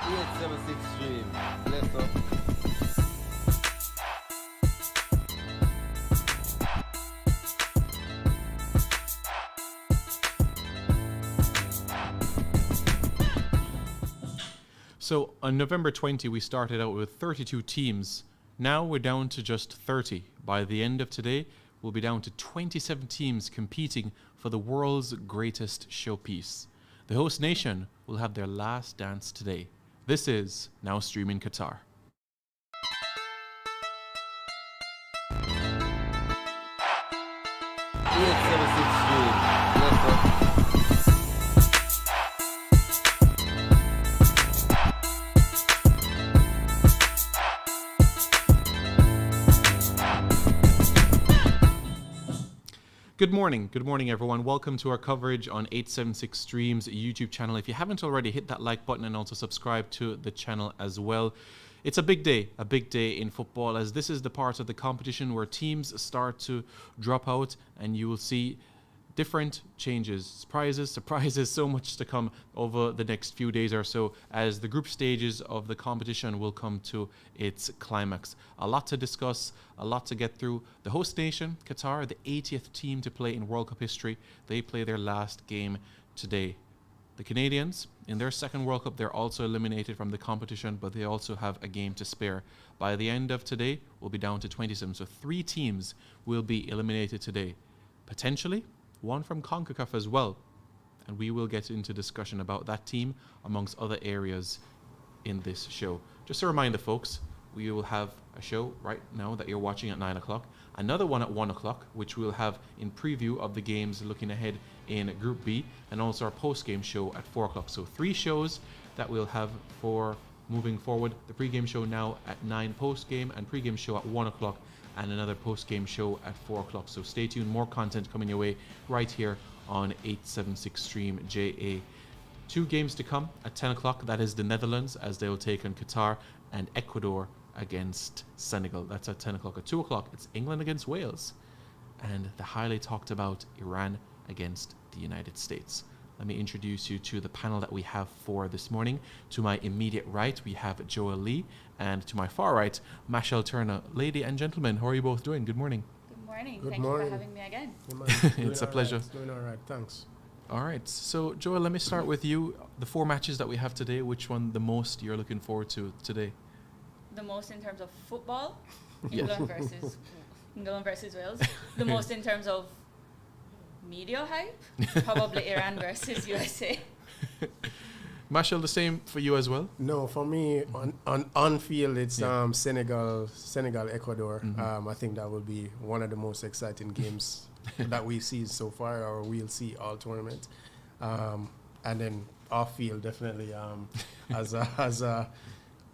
876 stream. Bless up. So on November 20, we started out with 32 teams. Now we're down to just 30. By the end of today, we'll be down to 27 teams competing for the world's greatest showpiece. The host nation will have their last dance today. This is Now Streaming Qatar. 876 stream. Bless up. Good morning everyone. Welcome to our coverage on 876 Stream's YouTube channel. If you haven't already, hit that like button and also subscribe to the channel as well. It's a big day in football, as this is the part of the competition where teams start to drop out and you will see different changes, surprises, so much to come over the next few days or so as the group stages of the competition will come to its climax. A lot to discuss, a lot to get through. The host nation, Qatar, the 80th team to play in World Cup history, they play their last game today. The Canadians, in their second World Cup, they're also eliminated from the competition, but they also have a game to spare. By the end of today, we'll be down to 27, so 3 teams will be eliminated today. Potentially one from CONCACAF as well. And we will get into discussion about that team amongst other areas in this show. Just a reminder, folks, we will have a show right now that you're watching at 9 o'clock. Another one at 1 o'clock, which we'll have in preview of the games looking ahead in Group B. And also our post-game show at 4 o'clock. So 3 shows that we'll have for moving forward. The pre-game show now at 9, post-game and pre-game show at 1 o'clock. And another post-game show at 4 o'clock. So stay tuned, more content coming your way right here on 876 Stream JA. 2 games to come at 10 o'clock. That is the Netherlands, as they will take on Qatar, and Ecuador against Senegal. That's at 10 o'clock. At 2 o'clock, it's England against Wales. And the highly talked about Iran against the United States. Let me introduce you to the panel that we have for this morning. To my immediate right, we have Joel Lee, and to my far right, Mashal Turner. Lady and gentlemen, how are you both doing? Good morning. Good morning. Good Thank morning. you for having me again. It's a pleasure. It's doing all right, thanks. All right. So, Joel, let me start with you. The 4 matches that we have today, which one the most you're looking forward to today? The most in terms of football, Yeah. England versus Wales. The most in terms of media hype, probably Iran versus USA. Mashal, the same for you as well? No, for me, on field, it's Senegal, Ecuador. Mm-hmm. I think that will be one of the most exciting games that we see so far, or we'll see all tournament. And then off field, definitely, as a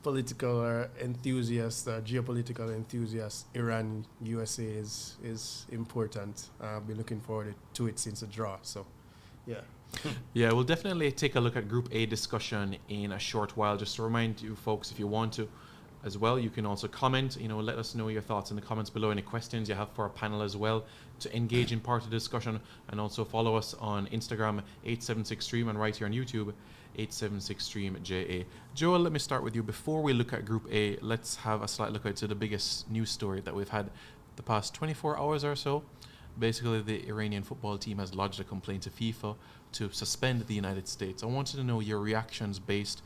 political enthusiast, geopolitical enthusiast, Iran, USA is important. I've been looking forward to it since the draw. So, yeah. Yeah, we'll definitely take a look at Group A discussion in a short while. Just to remind you folks, if you want to as well, you can also comment, let us know your thoughts in the comments below, any questions you have for our panel as well, to engage in part of the discussion, and also follow us on Instagram, 876 Stream, and right here on YouTube, 876 Stream JA. Joel, let me start with you. Before we look at Group A, let's have a slight look into the biggest news story that we've had the past 24 hours or so. Basically, the Iranian football team has lodged a complaint to FIFA to suspend the United States. I wanted to know your reactions based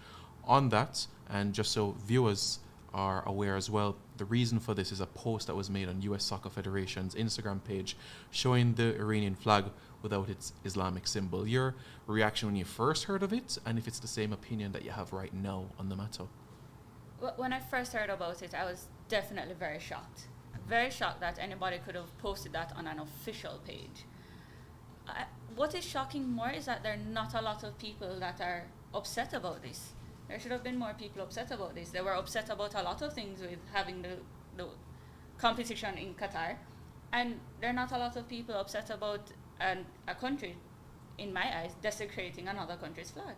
on that, and just so viewers are aware as well, the reason for this is a post that was made on US Soccer Federation's Instagram page showing the Iranian flag without its Islamic symbol. Your reaction when you first heard of it, and if it's the same opinion that you have right now on the matter? When I first heard about it, I was definitely very shocked. Very shocked that anybody could have posted that on an official page. What is shocking more is that there are not a lot of people that are upset about this. There should have been more people upset about this. They were upset about a lot of things with having the competition in Qatar. And there are not a lot of people upset about a country, in my eyes, desecrating another country's flag.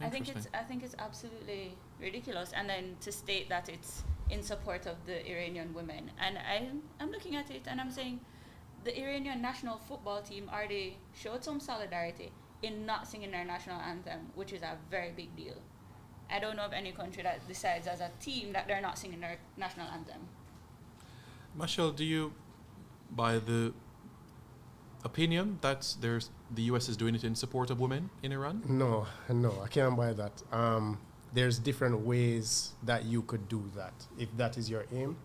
I think it's absolutely ridiculous. And then to state that it's in support of the Iranian women. And I'm looking at it and I'm saying, the Iranian national football team already showed some solidarity in not singing their national anthem, which is a very big deal. I don't know of any country that decides as a team that they're not singing their national anthem. Michelle, do you buy the opinion that the US is doing it in support of women in Iran? No, I can't buy that. There's different ways that you could do that. If that is your aim,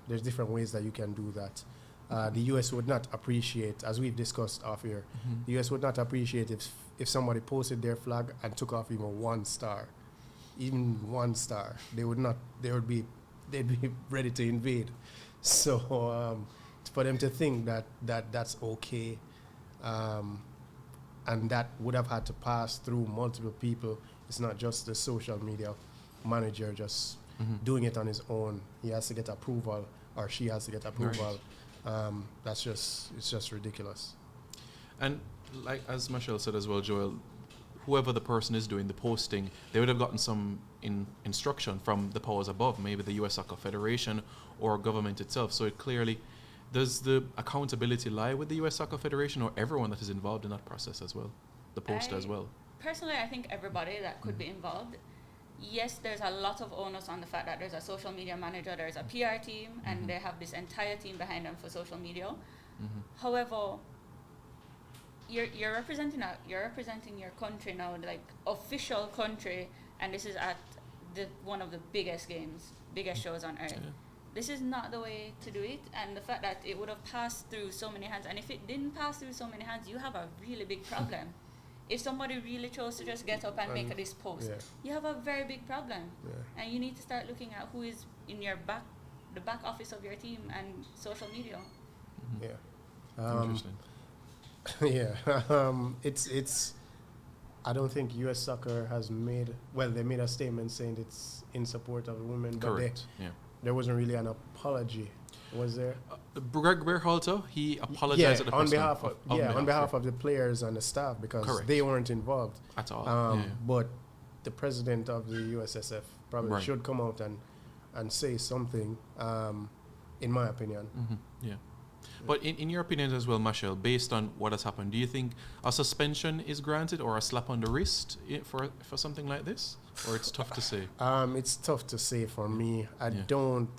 there's different ways that you can do that. The US would not appreciate, as we've discussed off here, the US would not appreciate if somebody posted their flag and took off even one star. They'd be ready to invade. So for them to think that's okay, and that would have had to pass through multiple people. It's not just the social media manager just doing it on his own. He has to get approval, or she has to get approval. Right. It's just ridiculous. And like as Michelle said as well, Joel, whoever the person is doing the posting, they would have gotten some instruction from the powers above, maybe the US Soccer Federation or government itself. So it clearly, does the accountability lie with the US Soccer Federation or everyone that is involved in that process as well, the poster as well? Personally, I think everybody that could be involved. Yes, there's a lot of onus on the fact that there's a social media manager, there's a PR team, and they have this entire team behind them for social media. However, you're representing your country now, like official country, and this is at one of the biggest shows on earth. Yeah. This is not the way to do it, and the fact that it would have passed through so many hands, and if it didn't pass through so many hands, you have a really big problem. If somebody really chose to just get up and make this post, you have a very big problem. Yeah. And you need to start looking at who is in the back office of your team and social media. Yeah. Interesting. Yeah. It's. I don't think U.S. Soccer has they made a statement saying it's in support of women, Correct. but there wasn't really an apology, was there? Greg Berhalter, he apologized at the on behalf of the players and the staff, because they weren't involved at all. But the president of the USSF probably should come out and say something, in my opinion. Yeah. But in your opinion as well, Michelle, based on what has happened, do you think a suspension is granted or a slap on the wrist for something like this? Or it's tough to say? It's tough to say for me. I don't...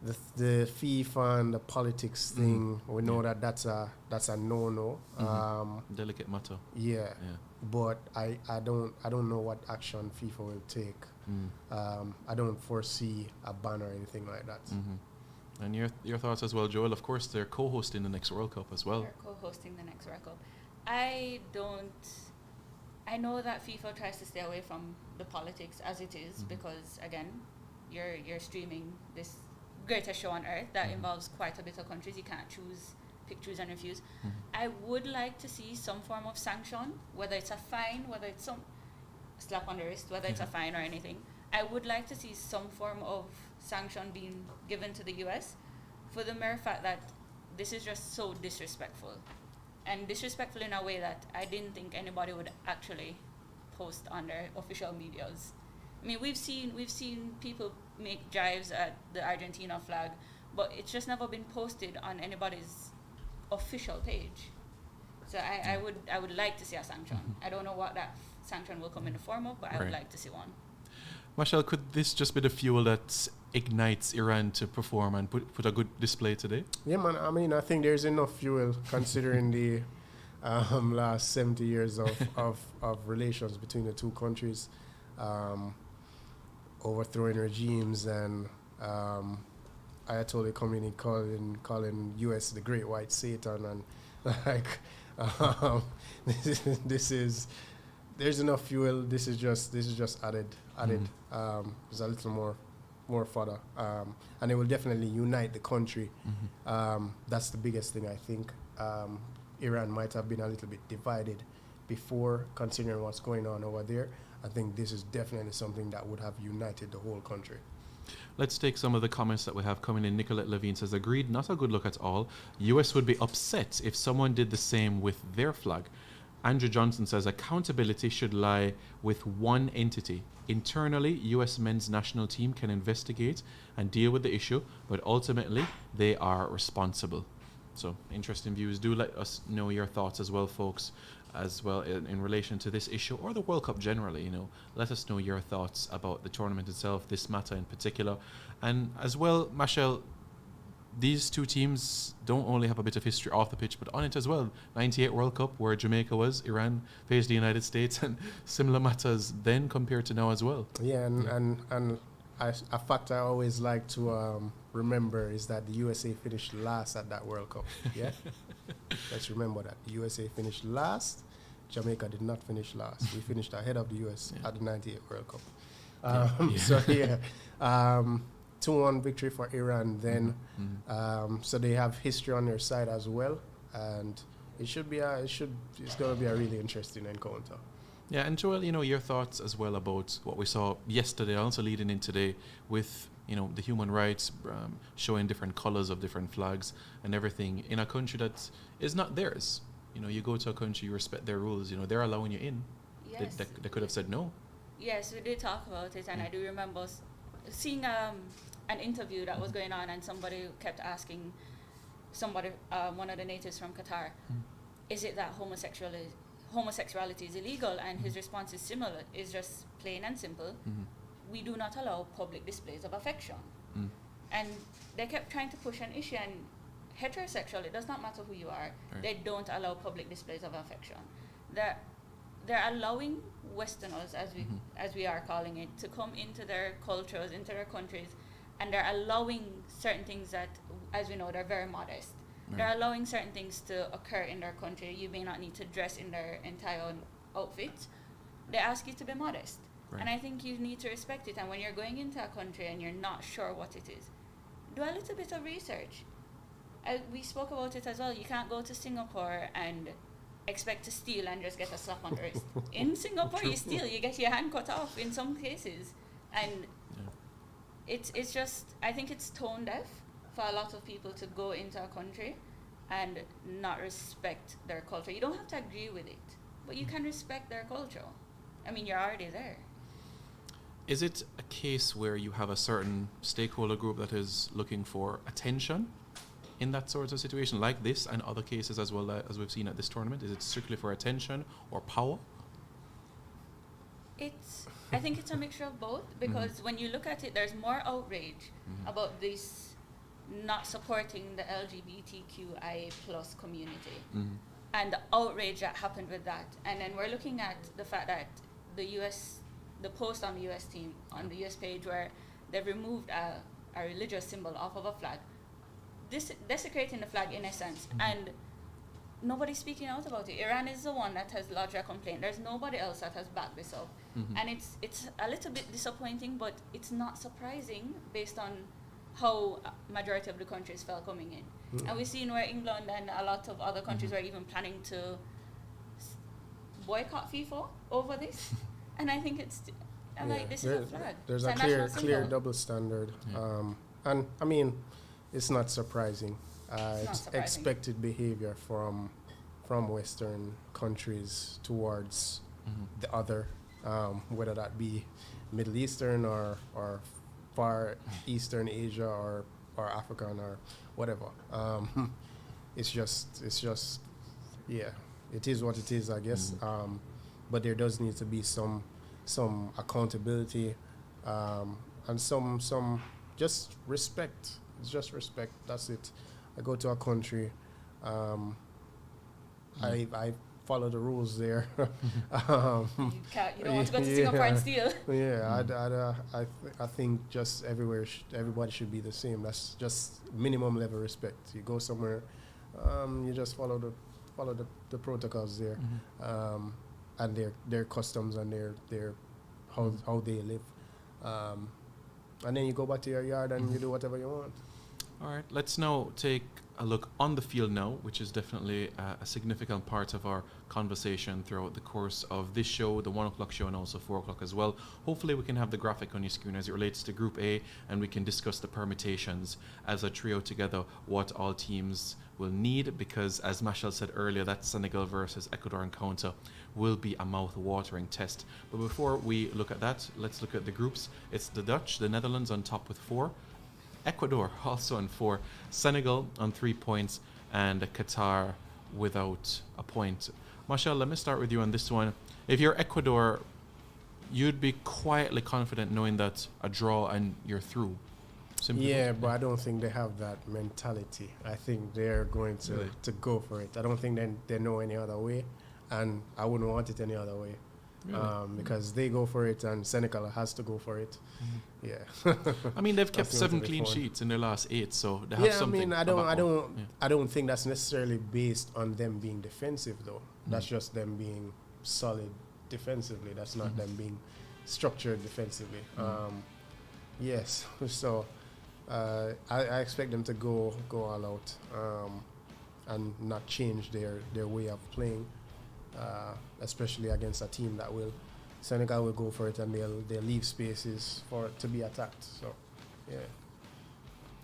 The FIFA and the politics thing, we know that's a no-no. Delicate matter. Yeah. But I don't know what action FIFA will take. I don't foresee a ban or anything like that. And your thoughts as well, Joel? Of course, they're co-hosting the next World Cup as well. They're co-hosting the next World Cup. I know that FIFA tries to stay away from the politics as it is, because again, you're streaming this greatest show on earth that involves quite a bit of countries. You can't pick, choose and refuse. I would like to see some form of sanction, whether it's a fine, whether it's some slap on the wrist, whether it's a fine or anything. I would like to see some form of sanction being given to the US for the mere fact that this is just so disrespectful. And disrespectful in a way that I didn't think anybody would actually post on their official medias. I mean, we've seen people make jives at the Argentina flag, but it's just never been posted on anybody's official page. So I would like to see a sanction. I don't know what that sanction will come in the form of, but I would like to see one. Michelle, could this just be the fuel that ignites Iran to perform and put a good display today? Yeah, man. I mean, I think there's enough fuel considering the last 70 years of relations between the two countries, overthrowing regimes and Ayatollah Khomeini calling US the Great White Satan, and like there's enough fuel. This is just added. There's a little more fodder, and it will definitely unite the country. That's the biggest thing, I think. Iran might have been a little bit divided before, considering what's going on over there. I think this is definitely something that would have united the whole country. Let's take some of the comments that we have coming in. Nicolette Levine says, agreed, not a good look at all. US would be upset if someone did the same with their flag. Andrew Johnson says, accountability should lie with one entity. Internally, US men's national team can investigate and deal with the issue, but ultimately, they are responsible. So, interesting views. Do let us know your thoughts as well, folks. as well in relation to this issue or the World Cup generally. Let us know your thoughts about the tournament itself, this matter in particular. And as well, Machel, these two teams don't only have a bit of history off the pitch, but on it as well. 98 World Cup, where Jamaica was, Iran faced the United States, and similar matters then compared to now as well. Yeah, and a fact I always like to remember is that the USA finished last at that World Cup. Yeah, let's remember that the USA finished last. Jamaica did not finish last. We finished ahead of the US at the '98 World Cup. So yeah, 2-1 victory for Iran. Then, so they have history on their side as well, and it's going to be a really interesting encounter. Yeah, and Joel, your thoughts as well about what we saw yesterday, also leading in today with, the human rights, showing different colors of different flags and everything in a country that is not theirs. You go to a country, you respect their rules, they're allowing you in. Yes. They could have said no. Yes, we did talk about it, and I do remember seeing an interview that was going on, and somebody kept asking one of the natives from Qatar, is it that homosexuality is illegal? And his response is similar. It's just plain and simple. We do not allow public displays of affection. And they kept trying to push an issue, and heterosexual, it does not matter who you are, Right. they don't allow public displays of affection. They're allowing Westerners, as we are calling it, to come into their cultures, into their countries, and they're allowing certain things that, as we know, they're very modest. Right. They're allowing certain things to occur in their country. You may not need to dress in their entire outfit. They ask you to be modest. Right. And I think you need to respect it. And when you're going into a country and you're not sure what it is, do a little bit of research. We spoke about it as well. You can't go to Singapore and expect to steal and just get a slap on the wrist. In Singapore, you steal, you get your hand cut off in some cases. And it's just, I think it's tone deaf for a lot of people to go into a country and not respect their culture. You don't have to agree with it, but you can respect their culture. I mean, you're already there. Is it a case where you have a certain stakeholder group that is looking for attention in that sort of situation, like this and other cases as well as we've seen at this tournament? Is it strictly for attention or power? I think it's a mixture of both, because when you look at it, there's more outrage about this not supporting the LGBTQIA plus community and the outrage that happened with that. And then we're looking at the fact that the post on the US team, on the US page, where they've removed a religious symbol off of a flag, desecrating the flag in essence, and nobody's speaking out about it. Iran is the one that has lodged a complaint. There's nobody else that has backed this up. And it's a little bit disappointing, but it's not surprising based on how majority of the countries felt coming in. And we've seen where England and a lot of other countries were even planning to boycott FIFA over this. And I think I'm like, this is a flag. There's It's a clear symbol. double standard. And I mean, it's not surprising. It's surprising. expected behavior from Western countries towards the other, whether that be Middle Eastern or Far Eastern Asia or African or whatever. It's just yeah, it is what it is, I guess. But there does need to be some accountability and some just respect. It's just respect. That's it. I go to a country. I follow the rules there. You don't want to go to Singapore and steal. Yeah, I think just everybody should be the same. That's just minimum level respect. You go somewhere, you just follow the protocols there, and their customs and their how they live, and then you go back to your yard and you do whatever you want. All right, let's now take a look on the field now, which is definitely a significant part of our conversation throughout the course of this show, the 1 o'clock show, and also 4 o'clock as well. Hopefully we can have the graphic on your screen as it relates to Group A, and we can discuss the permutations as a trio together, what all teams will need, because as Machel said earlier, that Senegal versus Ecuador encounter will be a mouth-watering test. But before we look at that, let's look at the groups. It's the Dutch, the Netherlands on top with 4, Ecuador also on 4, Senegal on 3 points, and Qatar without a point. Marshall, let me start with you on this one. If you're Ecuador, you'd be quietly confident knowing that a draw and you're through. Simply Yeah, put. but I don't think they have that mentality. I think they're going to, Really? to go for it. I don't think they know any other way, and I wouldn't want it any other way. Really? Because they go for it, and Senegal has to go for it. Mm-hmm. Yeah. I mean, they've kept That's going 7 to be clean fun. sheets in their last 8, so they have Yeah, I something. mean, to back up. Yeah. I don't think that's necessarily based on them being defensive, though. That's Mm. just them being solid defensively. That's not Mhm. them being structured defensively. Mm. Yes, so I expect them to go all out and not change their way of playing, especially against a team that will. Senegal will go for it, and they'll leave spaces for it to be attacked. So, yeah.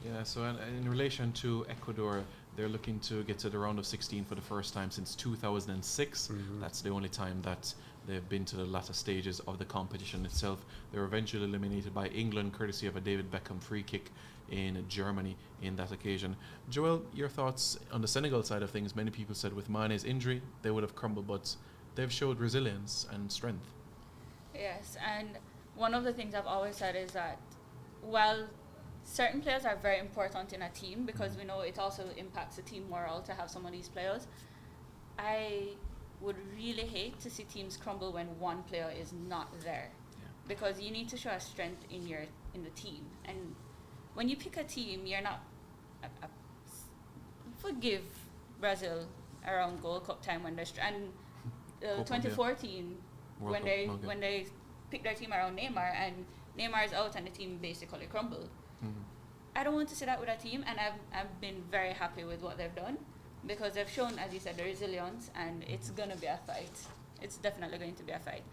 Yeah, so in relation to Ecuador, they're looking to get to the round of 16 for the first time since 2006. Mhm. That's the only time that they've been to the latter stages of the competition itself. They were eventually eliminated by England, courtesy of a David Beckham free kick in Germany in that occasion. Joel, your thoughts on the Senegal side of things? Many people said with Mane's injury, they would have crumbled, but they've showed resilience and strength. Yes, and one of the things I've always said is that while certain players are very important in a team, because we know it also impacts the team morale to have some of these players, I would really hate to see teams crumble when one player is not there, because you need to show a strength in the team. And when you pick a team, you're not forgive Brazil around Gold Cup time when they're and Copa, 2014 World when Cup, they okay. when they picked their team around Neymar, and Neymar is out and the team basically crumbled. Mhm. I don't want to see that with a team, and I've been very happy with what they've done, because they've shown, as you said, the resilience, and it's gonna be a fight. It's definitely going to be a fight.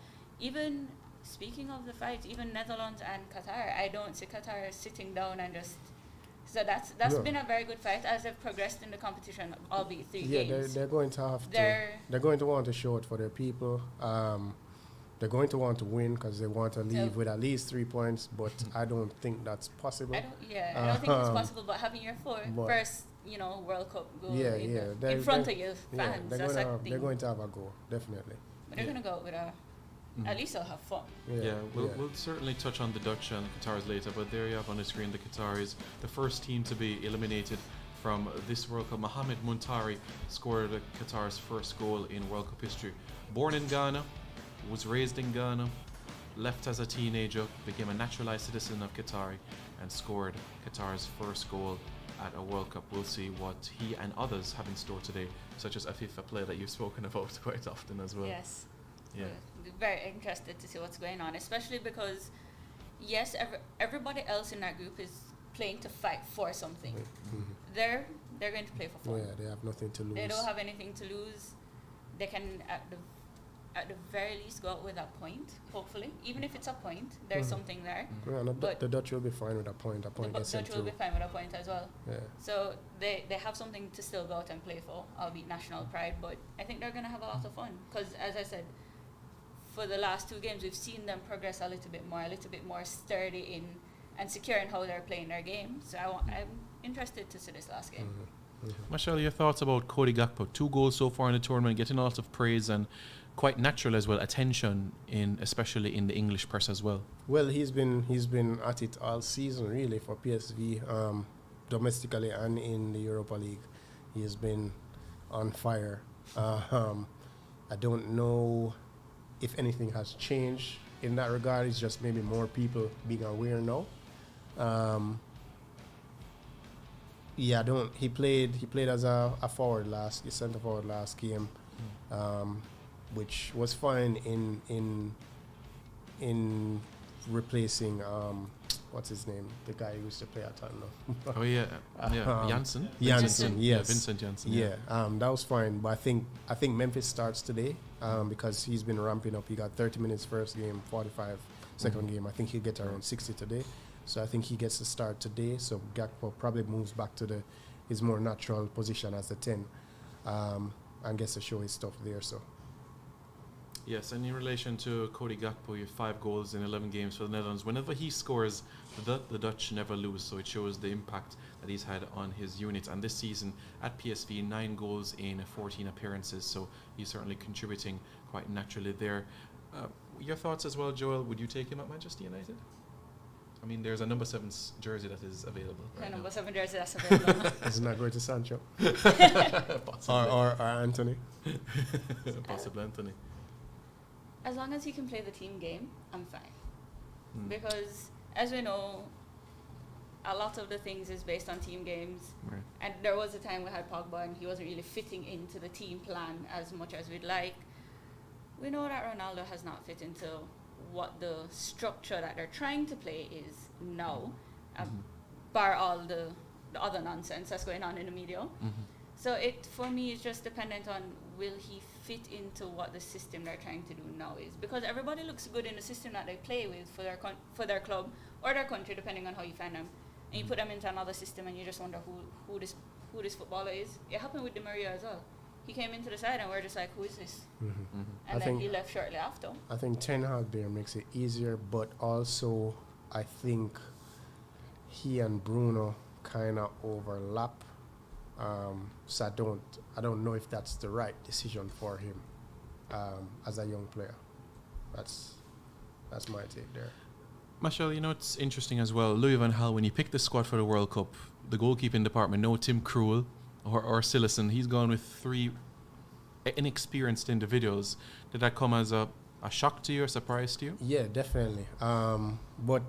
Even speaking of the fight, even Netherlands and Qatar, I don't see Qatar sitting down and just. So that's No. been a very good fight as they've progressed in the competition, albeit 3 Yeah, games. they're going to have to. They're- They're going to want to show it for their people. They're going to want to win because they want to leave So- with at least 3 points. But I don't think that's possible. I don't think it's possible, but having your But- first, World Cup goal Yeah, in, yeah, the- they're- in front they're- of your Yeah, fans, they're that's going, a to, thing. they're going to have a go, definitely. But they're Yeah. going to go with a. Mhm. At least they'll have fun. Yeah, we'll certainly touch on the Dutch and the Qataris later, but there you have on the screen the Qataris, the first team to be eliminated from this World Cup. Mohamed Muntari scored Qatar's first goal in World Cup history. Born in Ghana, was raised in Ghana, left as a teenager, became a naturalized citizen of Qatar, and scored Qatar's first goal at a World Cup. We'll see what he and others have in store today, such as a FIFA player that you've spoken about quite often as well. Yes. Yeah. Very interested to see what's going on, especially because, yes, everybody else in that group is playing to fight for something. Mhm. They're going to play for fun. Yeah, they have nothing to lose. They don't have anything to lose. They can at the very least go out with a point, hopefully. Even if it's a point, there's Mhm. something there. Yeah, and but- the Dutch will be fine with a point. A point The gets them Dutch will through. be fine with a point as well. Yeah. So they have something to still go out and play for, albeit national pride, but I think they're going to have a lot of fun. Because, as I said, for the last 2 games, we've seen them progress a little bit more sturdy in and secure in how they're playing their game. So I'm interested to see this last game. Mhm. Mhm. Michelle, your thoughts about Cody Gakpo? 2 goals so far in the tournament, getting a lot of praise and quite natural as well, attention especially in the English press as well. Well, he's been at it all season really for PSV, domestically and in the Europa League. He has been on fire. I don't know if anything has changed in that regard. It's just maybe more people being aware now. He played as a forward centre forward last game, which was fine in replacing what's his name, the guy who used to play at Tottenham. Oh yeah, Janssen. Janssen, yes. Vincent Janssen. Yeah, that was fine. But I think Memphis starts today because he's been ramping up. He got 30 minutes first game, 45 second game. I think he'll get around 60 today. So I think he gets the start today. So Gakpo probably moves back to his more natural position as the 10 and gets to show his stuff there. So Yes, and in relation to Cody Gakpo, you have 5 goals in 11 games for the Netherlands. Whenever he scores, the Dutch never lose, so it shows the impact that he's had on his unit. And this season at PSV, 9 goals in 14 appearances, so he's certainly contributing quite naturally there. Your thoughts as well, Joel? Would you take him at Manchester United? I mean, there's a number 7 jersey that is available. The Right number now. 7 jersey that's available. Isn't that great to Sancho? Possibly. or Anthony? Possibly Anthony. As long as he can play the team game, I'm fine. Mm. Because, as we know, a lot of the things is based on team games. Right. And there was a time we had Pogba and he wasn't really fitting into the team plan as much as we'd like. We know that Ronaldo has not fit into what the structure that they're trying to play is now, bar all the other nonsense that's going on in the media. So it, for me, is just dependent on will he fit into what the system they're trying to do now is. Because everybody looks good in the system that they play with for their club or their country, depending on how you find them. And you put them into another system and you just wonder who this footballer is. It happened with Di Maria as well. He came into the side and we're just like, who is this? And then he left shortly after. I think Ten Hag there makes it easier, but also I think he and Bruno kind of overlap. So I don't know if that's the right decision for him as a young player. That's my take there. Marshall, you know, it's interesting as well. Louis van Gaal, when he picked the squad for the World Cup, the goalkeeping department, no Tim Krul or Sillison, he's gone with 3 inexperienced individuals. Did that come as a shock to you, a surprise to you? Yeah, definitely. But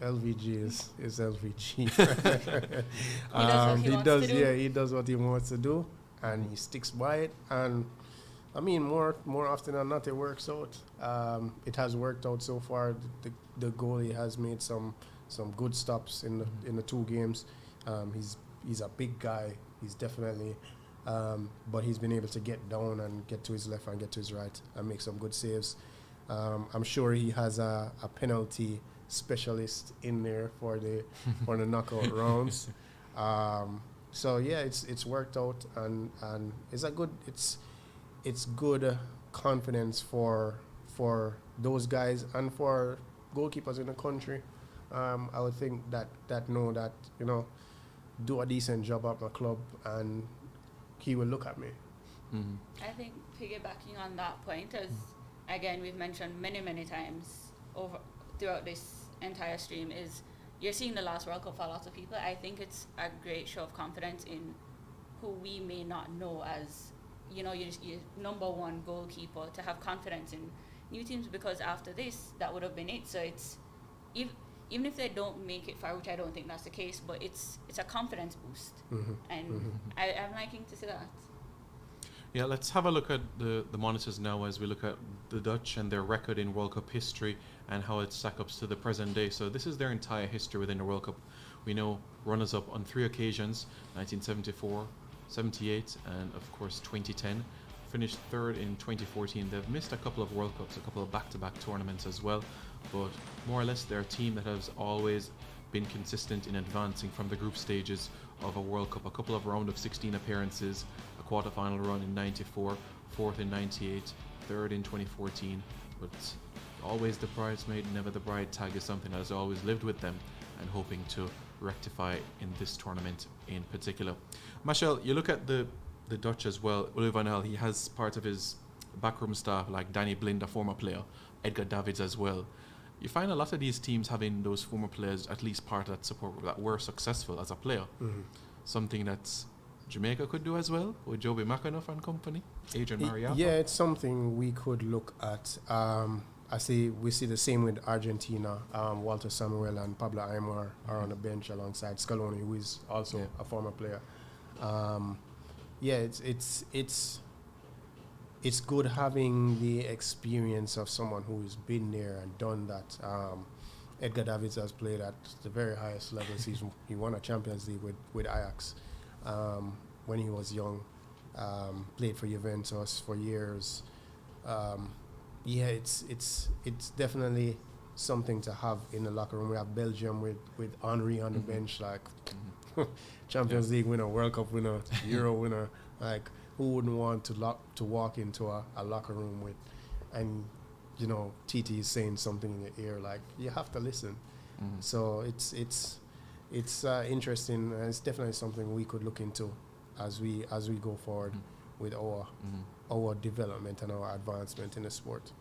LVG is LVG. He does what he wants to do, and he sticks by it. And I mean, more often than not, it works out. It has worked out so far. The goalie has made some good stops in the 2 games. He's a big guy. He's definitely, but he's been able to get down and get to his left and get to his right and make some good saves. I'm sure he has a penalty specialist in there for the knockout rounds. So yeah, it's worked out and it's good confidence for those guys and for goalkeepers in the country. I would think that know that, you know, do a decent job at my club and he will look at me. I think piggybacking on that point, as again we've mentioned many times throughout this entire stream, is you're seeing the last World Cup for a lot of people. I think it's a great show of confidence in who we may not know as, you know, your number 1 goalkeeper, to have confidence in new teams, because after this, that would have been it. So it's, even if they don't make it far, which I don't think that's the case, but it's a confidence boost. And I'm liking to see that. Yeah, let's have a look at the monitors now as we look at the Dutch and their record in World Cup history and how it stacks up to the present day. So this is their entire history within the World Cup. We know runners-up on 3 occasions, 1974, 78, and of course 2010. Finished 3rd in 2014. They've missed a couple of World Cups, a couple of back-to-back tournaments as well, but more or less they're a team that has always been consistent in advancing from the group stages of a World Cup. A couple of round of 16 appearances, a quarter-final run in 94, 4th in 98, 3rd in 2014, but always the bridesmaid, never the bride tag is something that has always lived with them and hoping to rectify in this tournament in particular. Marshall, you look at the Dutch as well. Louis van Gaal, he has part of his backroom staff like Danny Blind, a former player, Edgar Davids as well. You find a lot of these teams having those former players, at least part of that support group, that were successful as a player. Something that Jamaica could do as well with Joby McAnuff and company, Adrian Mariappa. Yeah, it's something we could look at. We see the same with Argentina. Walter Samuel and Pablo Aymar are on the bench alongside Scaloni, who is also a former player. It's good having the experience of someone who's been there and done that. Edgar Davids has played at the very highest levels. He won a Champions League with Ajax when he was young. Played for Juventus for years. It's definitely something to have in the locker room. We have Belgium with Henry on the bench, like Champions League winner, World Cup winner, Euro winner. Like, who wouldn't want to walk into a locker room and you know TT is saying something in your ear, like you have to listen. So it's interesting, and it's definitely something we could look into as we go forward with our development and our advancement in the sport.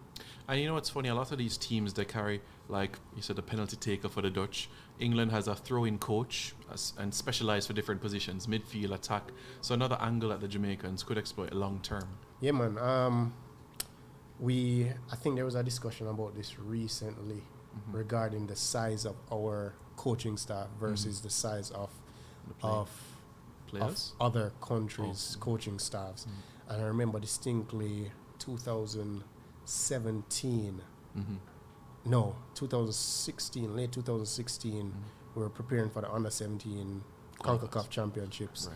And you know what's funny? A lot of these teams, they carry, like you said, the penalty taker for the Dutch. England has a throw-in coach and specialised for different positions, midfield, attack. So another angle that the Jamaicans could exploit long term. Yeah, man. I think there was a discussion about this recently regarding the size of our coaching staff versus the size of Players? other countries' coaching staffs. And I remember distinctly 2017. No, 2016, late 2016. We were preparing for the under 17 CONCACAF championships,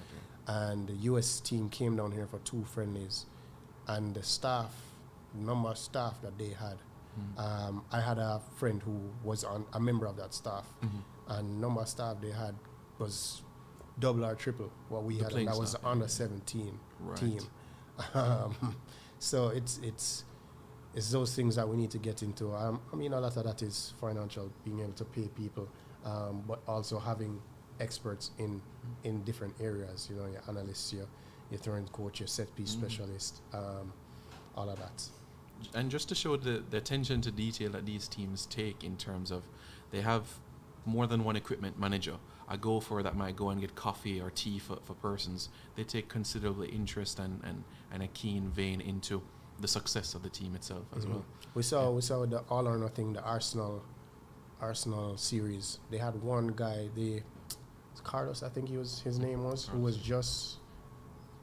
and the US team came down here for 2 friendlies, and the number of staff that they had. I had a friend who was a member of that staff, and number of staff they had was double or triple what we had, and that was the under 17 team. So it's those things that we need to get into. I mean, a lot of that is financial, being able to pay people, but also having experts in different areas. You know, your analysts, your throwing coach, your set piece specialist, all of that. And just to show the attention to detail that these teams take in terms of, they have more than one equipment manager. A gopher that might go and get coffee or tea for persons. They take considerable interest and a keen vein into the success of the team itself as well. We saw the All or Nothing, the Arsenal series. They had one guy, Carlos, I think his name was, who was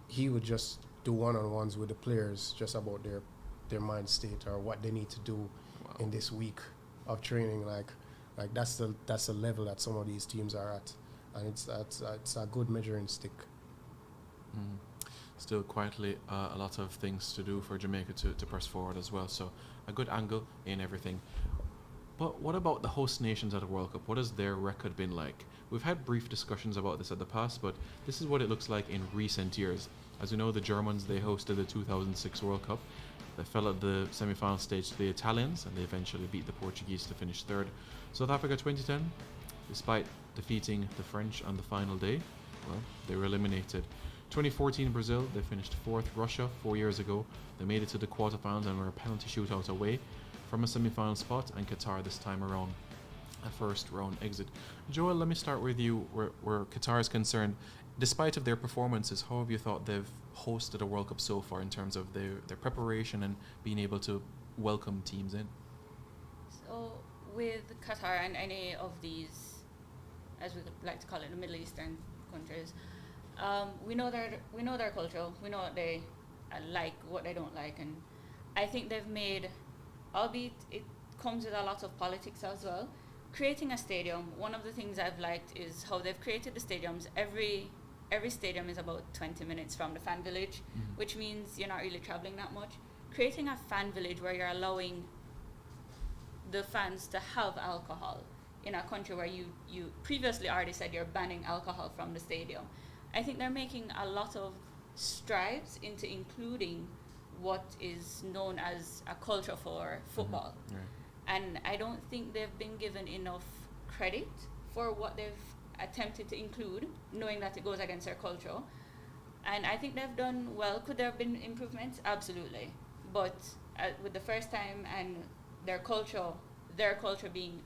he would just do one-on-ones with the players just about their mind state or what they need to do in this week of training. Like that's the level that some of these teams are at, and it's a good measuring stick. Still quietly a lot of things to do for Jamaica to press forward as well. So a good angle in everything. But what about the host nations at the World Cup? What has their record been like? We've had brief discussions about this at the past, but this is what it looks like in recent years. As you know, the Germans, they hosted the 2006 World Cup. They fell at the semi-final stage to the Italians, and they eventually beat the Portuguese to finish third. South Africa 2010, despite defeating the French on the final day, well, they were eliminated. 2014 Brazil, they finished fourth. Russia, 4 years ago, they made it to the quarterfinals and were a penalty shootout away from a semi-final spot, and Qatar this time around, a first round exit. Joel, let me start with you where Qatar is concerned. Despite of their performances, how have you thought they've hosted a World Cup so far in terms of their preparation and being able to welcome teams in? So with Qatar and any of these, as we like to call it, the Middle Eastern countries, we know their culture. We know what they like, what they don't like, and I think they've made, albeit it comes with a lot of politics as well, creating a stadium. One of the things I've liked is how they've created the stadiums. Every stadium is about 20 minutes from the fan village, which means you're not really traveling that much. Creating a fan village where you're allowing the fans to have alcohol in a country where you previously already said you're banning alcohol from the stadium. I think they're making a lot of strides into including what is known as a culture for football. And I don't think they've been given enough credit for what they've attempted to include, knowing that it goes against their culture. And I think they've done well. Could there have been improvements? Absolutely. But with the first time and their culture being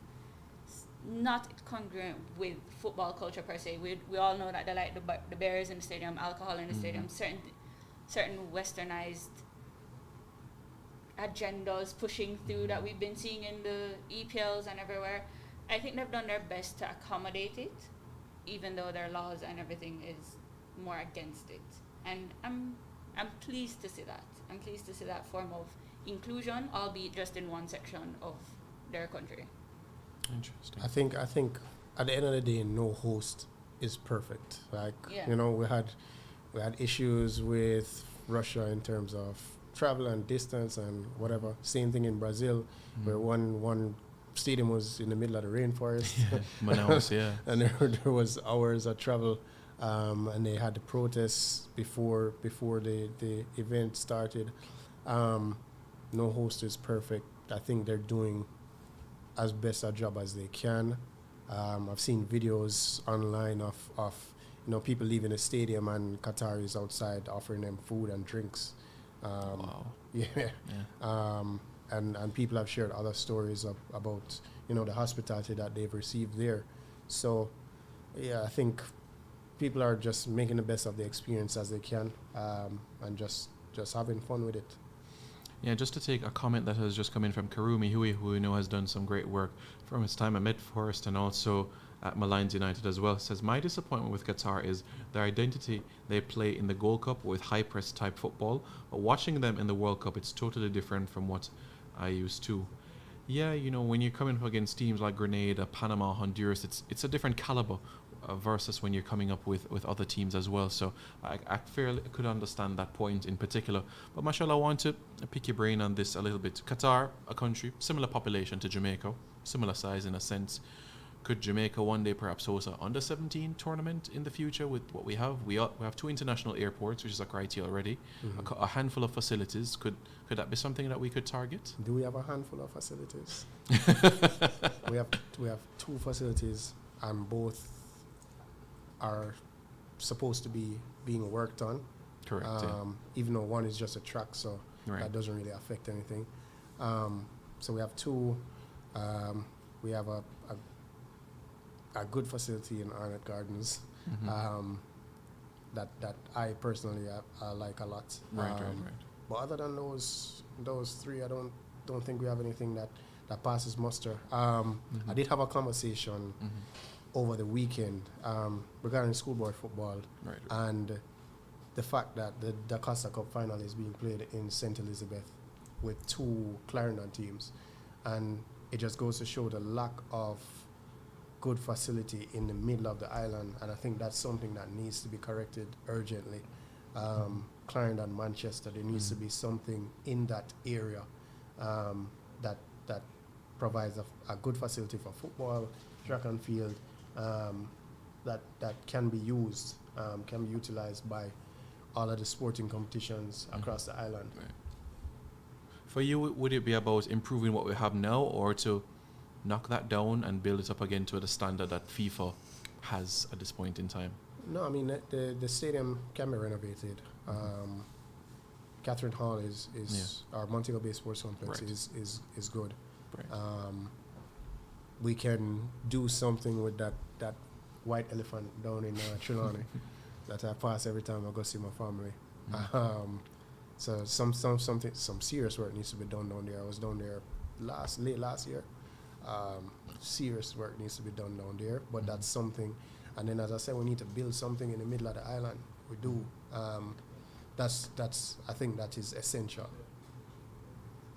not congruent with football culture per se. We all know that they like the bears in the stadium, alcohol in the stadium, certain westernized agendas pushing through that we've been seeing in the EPLs and everywhere. I think they've done their best to accommodate it, even though their laws and everything is more against it. And I'm pleased to see that. I'm pleased to see that form of inclusion, albeit just in one section of their country. Interesting. I think at the end of the day, no host is perfect. You know, we had issues with Russia in terms of travel and distance and whatever. Same thing in Brazil, where one stadium was in the middle of the rainforest. Manaus, yeah. And there was hours of travel, and they had the protests before the event started. No host is perfect. I think they're doing as best a job as they can. I've seen videos online of people leaving the stadium and Qataris outside offering them food and drinks. Wow. Yeah. Yeah. And people have shared other stories about the hospitality that they've received there. So yeah, I think people are just making the best of the experience as they can, and just having fun with it. Yeah, just to take a comment that has just come in from Karumi Hui, who we know has done some great work from his time at Midforest and also at Malines United as well, says, my disappointment with Qatar is their identity. They play in the Gold Cup with high press type football, but watching them in the World Cup, it's totally different from what I used to. Yeah, when you're coming up against teams like Grenada, Panama, Honduras, it's a different caliber versus when you're coming up with other teams as well. So I fairly could understand that point in particular. But mashallah, I want to pick your brain on this a little bit. Qatar, a country, similar population to Jamaica, similar size in a sense. Could Jamaica one day perhaps host an under-17 tournament in the future with what we have? We have 2 international airports, which is a criteria already. Mm-hmm. A handful of facilities. Could that be something that we could target? Do we have a handful of facilities? we have 2 facilities, and both are supposed to be being worked on. Correct. Even though one is just a track, so Right. that doesn't really affect anything. So we have 2. We have a good facility in Arnott Gardens, Mhm. that I personally I like a lot. Right. But other than those 3, I don't think we have anything that passes muster. I did have a conversation over the weekend regarding schoolboy football, Right. and the fact that the Costa Cup final is being played in St. Elizabeth with 2 Clarendon teams, and it just goes to show the lack of good facility in the middle of the island, and I think that's something that needs to be corrected urgently. Clarendon, Manchester, there needs to be something in that area that provides a good facility for football, track and field, that can be used, can be utilized by all of the sporting competitions across the island. Right. For you, would it be about improving what we have now, or to knock that down and build it up again to the standard that FIFA has at this point in time? No, I mean the stadium can be renovated. Catherine Hall is our Montego Bay Sports Complex Right. is good. Right. We can do something with that white elephant down in Trelawney that I pass every time I go see my family. So some serious work needs to be done down there. I was down there late last year. Serious work needs to be done down there, but that's something. And then, as I said, we need to build something in the middle of the island. We do. That's I think that is essential.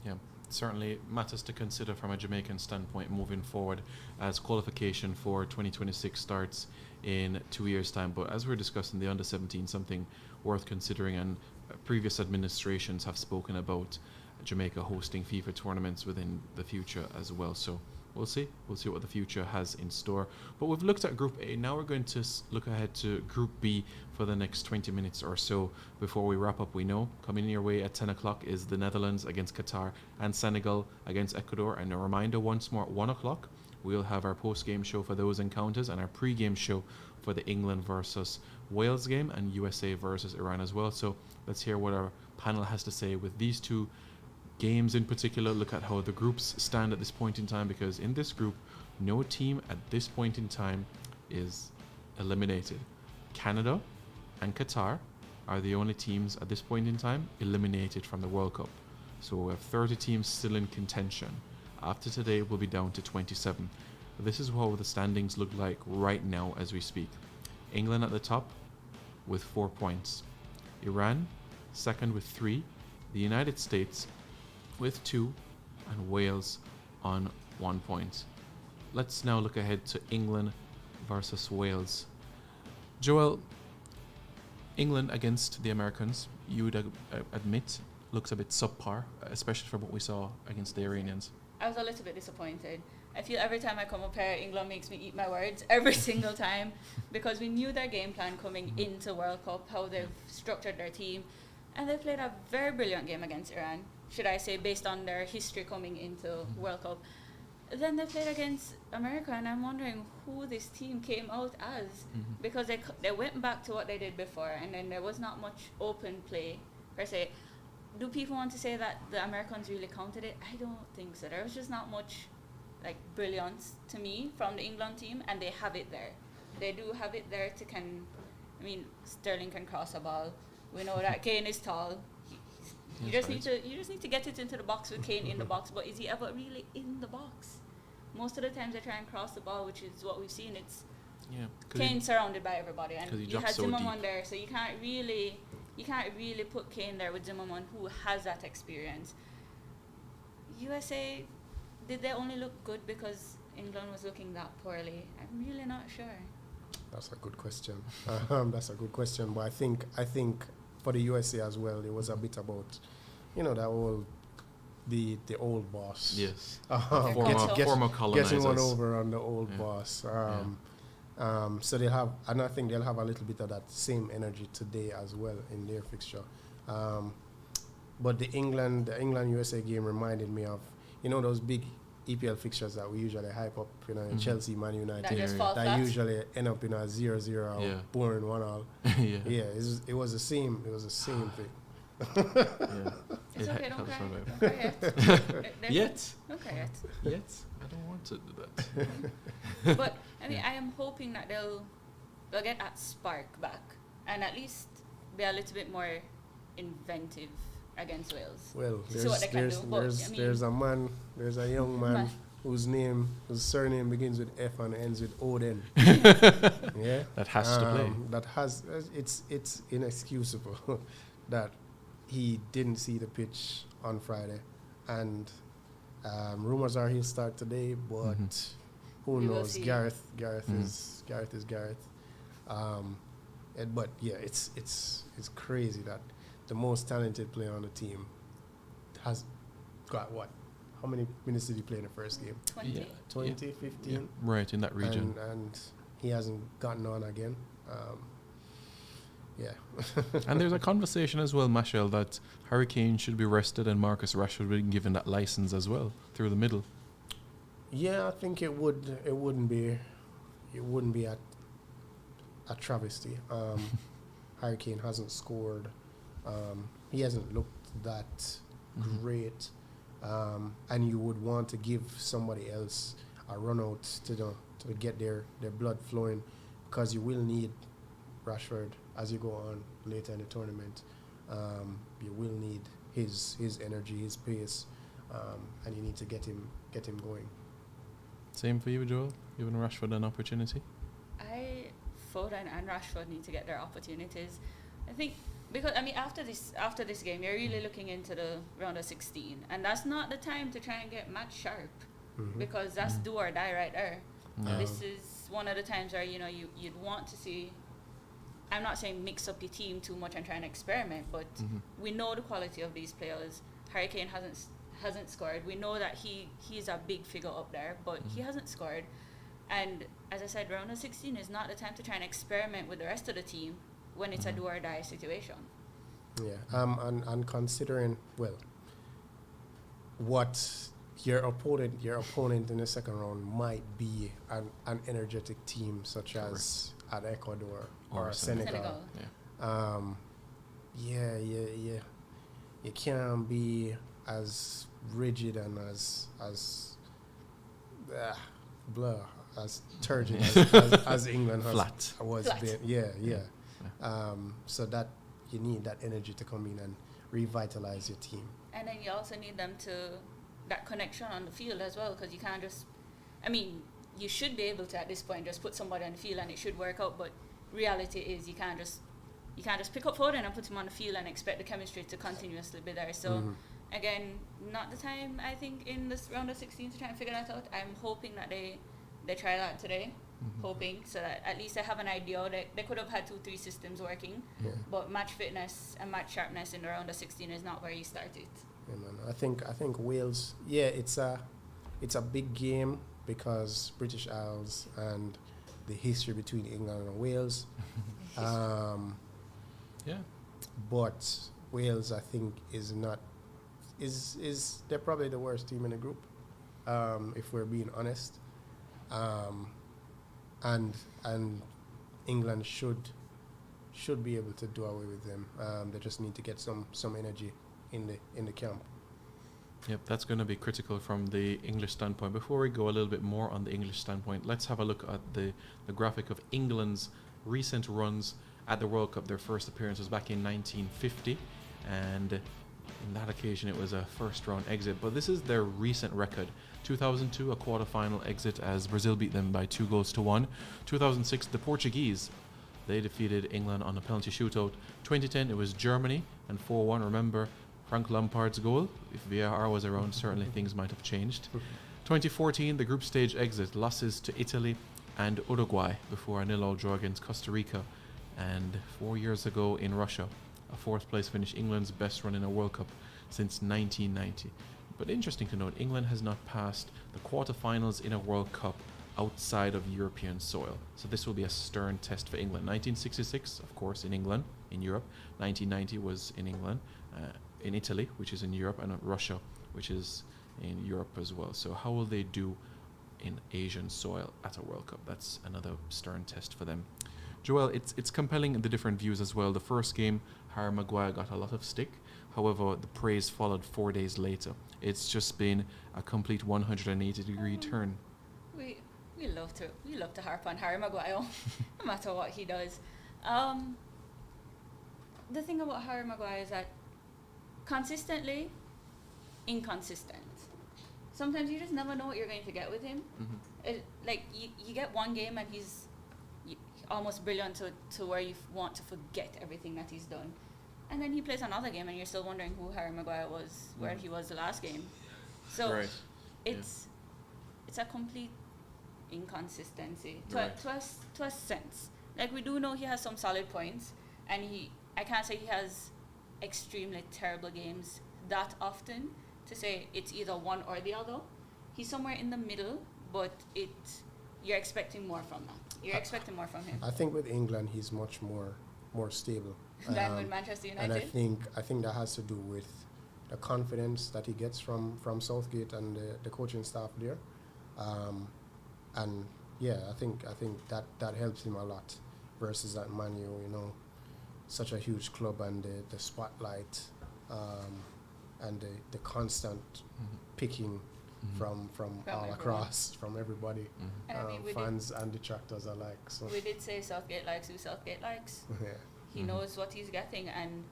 Yeah, certainly matters to consider from a Jamaican standpoint moving forward as qualification for 2026 starts in 2 years' time. But as we're discussing the under-17, something worth considering, and previous administrations have spoken about Jamaica hosting FIFA tournaments within the future as well. So we'll see what the future has in store. But we've looked at Group A. Now we're going to look ahead to Group B for the next 20 minutes or so before we wrap up. We know coming your way at 10 o'clock is the Netherlands against Qatar and Senegal against Ecuador. And a reminder once more, at 1 o'clock, we'll have our post-game show for those encounters and our pre-game show for the England versus Wales game and USA versus Iran as well. So let's hear what our panel has to say with these 2 games in particular. Look at how the groups stand at this point in time, because in this group, no team at this point in time is eliminated. Canada and Qatar are the only teams at this point in time eliminated from the World Cup. So we have 30 teams still in contention. After today, we'll be down to 27. This is how the standings look like right now as we speak. England at the top with 4 points. Iran second with 3. The United States with 2, and Wales on 1 point. Let's now look ahead to England versus Wales. Joel, England against the Americans, you would admit, looks a bit subpar, especially from what we saw against the Iranians. I was a little bit disappointed. I feel every time I come up here, England makes me eat my words every single time, because we knew their game plan coming into World Cup, how they've structured their team, and they played a very brilliant game against Iran. should I say, based on their history coming into World Cup. Then they played against America, and I'm wondering who this team came out as, because they went back to what they did before, and then there was not much open play per se. Do people want to say that the Americans really counted it? I don't think so. There was just not much like brilliance to me from the England team, and they have it there. They do have it there to Sterling can cross a ball. We know that Kane is tall. You just need to get it into the box with Kane in the box, but is he ever really in the box? Most of the times they try and cross the ball, which is what we've seen. It's Kane surrounded by everybody, and you had so Zimmerman there, so you can't really put Kane there with Zimmerman, who has that experience. USA, did they only look good because England was looking that poorly? I'm really not sure. That's a good question. That's a good question, but I think for the USA as well, it was a bit about, that whole the old boss. Yes. Former colonizers. Getting one over on the old boss. So they'll have, and I think they'll have a little bit of that same energy today as well in their fixture. But the England USA game reminded me of, those big EPL fixtures that we usually hype up, Chelsea, Man United, that usually end up in a 0-0 boring 1-1. It was the same. It was the same thing. It's okay, don't cry yet. Don't cry yet. Yet? I don't want to do that. But I am hoping that they'll get that spark back and at least be a little bit more inventive against Wales. Well, there's a young man whose surname begins with F and ends with Odin. That has to play. It's inexcusable that he didn't see the pitch on Friday, and rumors are he'll start today, but who knows? Gareth is Gareth. But yeah, it's crazy that the most talented player on the team has got what? How many minutes did he play in the first game? 20, 15? Yeah. Right, in that region. And he hasn't gotten on again. And there's a conversation as well, Mashal, that Harry Kane should be rested and Marcus Rashford be given that license as well through the middle. Yeah, I think it wouldn't be a travesty. Harry Kane hasn't scored. He hasn't looked that great. And you would want to give somebody else a run out to get their blood flowing, because you will need Rashford as you go on later in the tournament. You will need his energy, his pace, and you need to get him going. Same for you, Joel? Giving Rashford an opportunity? Foden and Rashford need to get their opportunities. I think because after this game, you're really looking into the round of 16, and that's not the time to try and get match sharp, because that's do or die right there. This is one of the times where you'd want to see. I'm not saying mix up your team too much and try and experiment, but we know the quality of these players. Harry Kane hasn't scored. We know that he's a big figure up there, but he hasn't scored. And as I said, round of 16 is not the time to try and experiment with the rest of the team when it's a do or die situation. Yeah, and considering what your opponent in the second round might be an energetic team such as at Ecuador or Senegal. You can't be as rigid and as turgid as England was. So that you need that energy to come in and revitalize your team. And then you also need them that connection on the field as well, because you can't just, you should be able to at this point just put somebody on the field and it should work out, but reality is you can't just pick up Foden and put him on the field and expect the chemistry to continuously be there. So again, not the time I think in this round of 16 to try and figure that out. I'm hoping that they try that today, hoping so that at least they have an idea. They could have had 2-3 systems working, but match fitness and match sharpness in the round of 16 is not where you start it. Yeah, man. I think Wales. Yeah, it's a big game because British Isles and the history between England and Wales. But Wales, I think, is not is they're probably the worst team in the group, if we're being honest. And England should be able to do away with them. They just need to get some energy in the camp. Yep, that's going to be critical from the English standpoint. Before we go a little bit more on the English standpoint, let's have a look at the graphic of England's recent runs at the World Cup. Their first appearance was back in 1950, and in that occasion it was a first round exit. But this is their recent record. 2002, a quarter-final exit as Brazil beat them by 2-1. 2006, the Portuguese, they defeated England on a penalty shootout. 2010, it was Germany and 4-1. Remember Frank Lampard's goal? If VAR was around, certainly things might have changed. 2014, the group stage exit, losses to Italy and Uruguay before a 0-0 draw against Costa Rica. And 4 years ago in Russia, a fourth place finish, England's best run in a World Cup since 1990. But interesting to note, England has not passed the quarterfinals in a World Cup outside of European soil. So this will be a stern test for England. 1966, of course, in England, in Europe. 1990 was in England, in Italy, which is in Europe, and Russia, which is in Europe as well. So how will they do in Asian soil at a World Cup? That's another stern test for them. Joel, it's compelling in the different views as well. The first game, Harry Maguire got a lot of stick. However, the praise followed 4 days later. It's just been a complete 180-degree turn. We love to harp on Harry Maguire, no matter what he does. The thing about Harry Maguire is that consistently inconsistent. Sometimes you just never know what you're going to get with him. You get one game and he's almost brilliant to where you want to forget everything that he's done. And then he plays another game and you're still wondering who Harry Maguire was, where he was the last game. So right. it's a complete inconsistency to a sense. Like, we do know he has some solid points, and I can't say he has extremely terrible games that often to say it's either one or the other. He's somewhere in the middle, but you're expecting more from that. You're expecting more from him. I think with England he's much more stable Than with Manchester United. And I think that has to do with the confidence that he gets from Southgate and the coaching staff there. And yeah, I think that helps him a lot versus that Man U, such a huge club, and the spotlight, and the constant picking from all across, from everybody, And I mean, fans and detractors alike. So we did say Southgate likes who Southgate likes. yeah. He knows what he's getting, and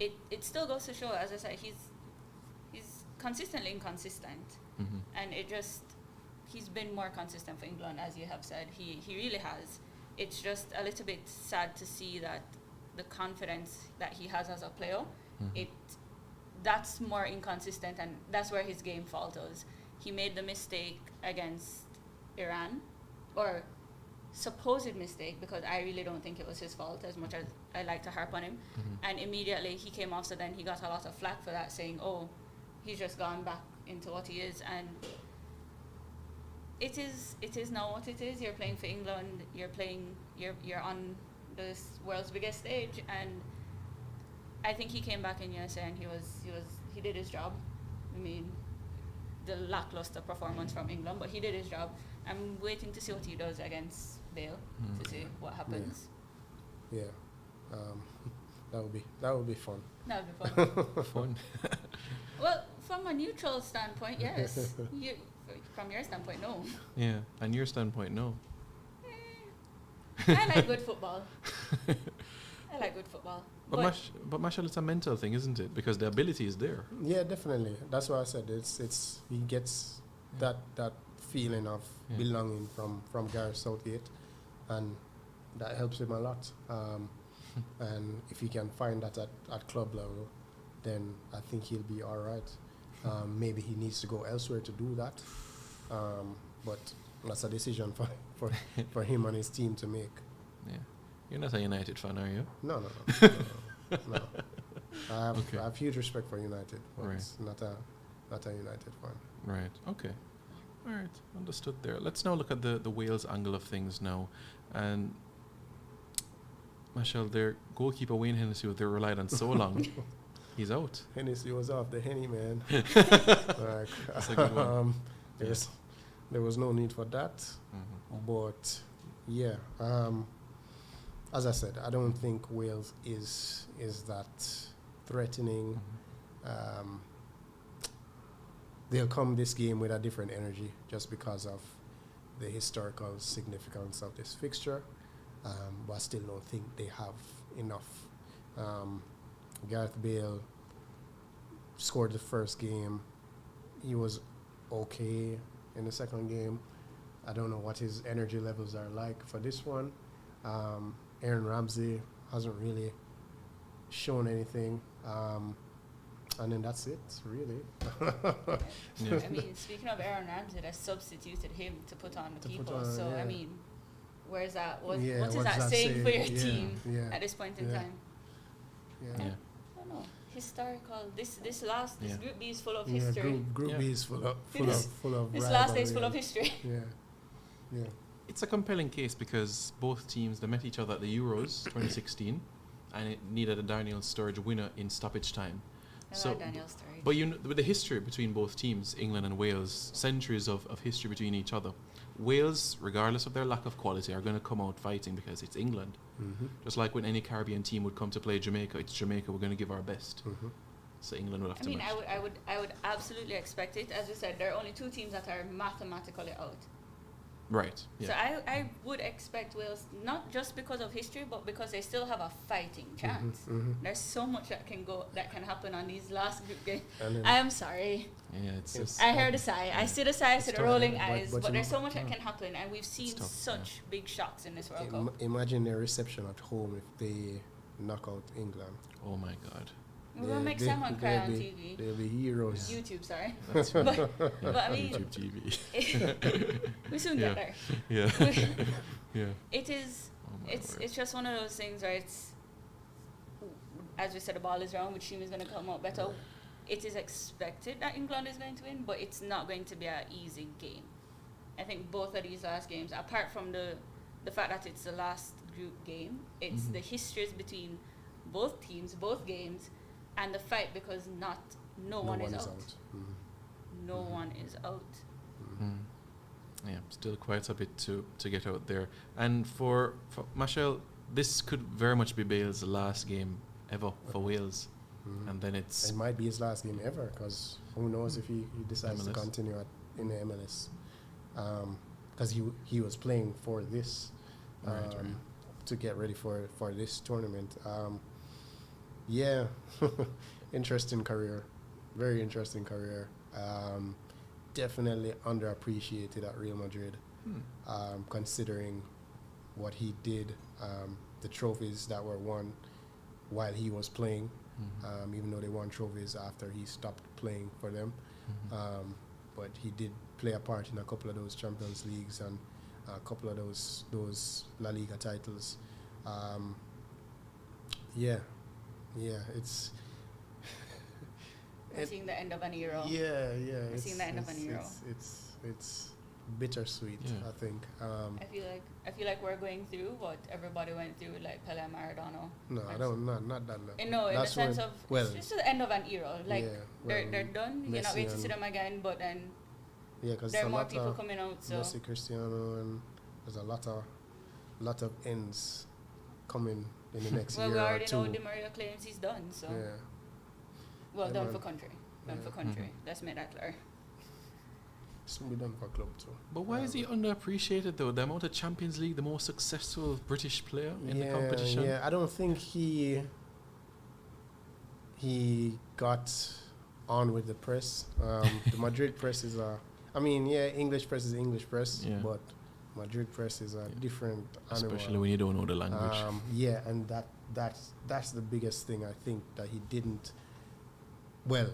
it still goes to show, as I said, he's consistently inconsistent, and he's been more consistent for England, as you have said. He really has. It's just a little bit sad to see that the confidence that he has as a player, that's more inconsistent, and that's where his game falters. He made the mistake against Iran, or supposed mistake, because I really don't think it was his fault, as much as I like to harp on him. And immediately he came off, so then he got a lot of flack for that, saying, oh, he's just gone back into what he is. And it is now what it is. You're playing for England, you're on the world's biggest stage, and I think he came back in USA and he did his job. I mean, the lackluster performance from England, but he did his job. I'm waiting to see what he does against Bale, to see what happens. Yeah. That would be fun. That would be fun. Fun. Well, from a neutral standpoint, yes. From your standpoint, no. Yeah, and your standpoint, no. I like good football. But Marshall, it's a mental thing, isn't it? Because the ability is there. Yeah, definitely. That's why I said it's he gets that feeling of belonging from Gareth Southgate, and that helps him a lot. And if he can find that at club level, then I think he'll be all right. Maybe he needs to go elsewhere to do that, but that's a decision for him and his team to make. Yeah, you're not a United fan, are you? No. I have huge respect for United, but not a United fan. Right. Okay. All right. Understood there. Let's now look at the Wales angle of things now. And Michelle, their goalkeeper Wayne Hennessy, they relied on so long. He's out. Hennessy was off the Henny, man. That's a good one. There was no need for that. Mhm. But yeah, as I said, I don't think Wales is that threatening. They'll come this game with a different energy just because of the historical significance of this fixture. But I still don't think they have enough. Gareth Bale scored the first game. He was okay in the second game. I don't know what his energy levels are like for this one. Aaron Ramsey hasn't really shown anything. And then that's it, really. Yeah. I mean, speaking of Aaron Ramsey, they substituted him to put on the people. So, yeah. I mean, where's that? What Yeah, is what that does that saying for say? your Yeah, team yeah, at this point in yeah. time? Yeah. Yeah. I don't know. Historical. This Yeah. Group B is full of Yeah, history. Group Yeah. B is full of This last day is full of rivalry. history. Yeah, yeah. It's a compelling case because both teams, they met each other at the Euros 2016 and it needed a Daniel Sturridge winner in stoppage time. So, Daniel Sturridge. but you know, with the history between both teams, England and Wales, centuries of history between each other, Wales, regardless of their lack of quality, are going to come out fighting because it's England. Mm-hmm. Just like when any Caribbean team would come to play Jamaica, it's Jamaica, we're going to give our best. Mm-hmm. So England would have I to mean, match. I would absolutely expect it. As you said, there are only two teams that are mathematically out. Right. So Yeah. I would expect Wales, not just because of history, but because they still have a fighting chance. Mm-hmm. There's so much that can happen on these last group games. And then I am sorry. Yeah, it's It's- just I heard a sigh. I see the sigh, I see the tough, rolling but- eyes, but but you there's know- so much that can happen, and we've seen tough, such big shocks in this World Cup. imagine their reception at home if they knock out England. oh my god. We're gonna make someone cry on TV. They'll be heroes. YouTube, sorry. That's right. But I mean, YouTube TV. we soon Yeah. get there. Yeah. Yeah. It is. Oh my It's word. it's just one of those things where it's, as we said, the ball is round, which team is going to come out better. It is expected that England is going to win, but it's not going to be an easy game. I think both of these last games, apart from the fact that it's the last group game, it's Mhm. the histories between both teams, both games, and the fight because no one is out. Mhm. No Mhm. one is out. Mm. Yeah, still quite a bit to get out there. And for Machel, this could very much be Bale's last game ever for Wales. Mhm. And then it's It might be his last game ever, because who knows if he decides to MLS. continue in the MLS. Because he was playing for this Right. to get ready for this tournament. Yeah, interesting career, very interesting career. Definitely underappreciated at Real Madrid, considering what he did, the trophies that were won while he was playing. Mhm. Even though they won trophies after he stopped playing for them. Mhm. But he did play a part in a couple of those Champions Leagues and a couple of those La Liga titles. Yeah, it's We're seeing the end of an era. yeah. We're seeing the end of an era. It's bittersweet, Yeah. I think. I feel like we're going through what everybody went through, like Pele and Maradona. No, I don't. Not that level. No, in the That's sense when- of well, it's just the end of an era. Like yeah, well, they're done. You're not Messi going to see and- them again. But then yeah, because there are a more lot people of coming out. So Messi, Cristiano, and there's a lot of ends coming in the next well, year we or already two. know Di Maria claims he's done. So Yeah. well Yeah, done man. for country. Done for Yeah. country. Let's make that clear. It's gonna be done for club too. But why is he underappreciated though? The amount of Champions League, the most successful British player in the competition. Yeah, I don't think he got on with the press. The Madrid press is English press is English press, Yeah. but Madrid press is a different animal. Especially when you don't know the language. Yeah, and that's the biggest thing I think that he didn't. Well,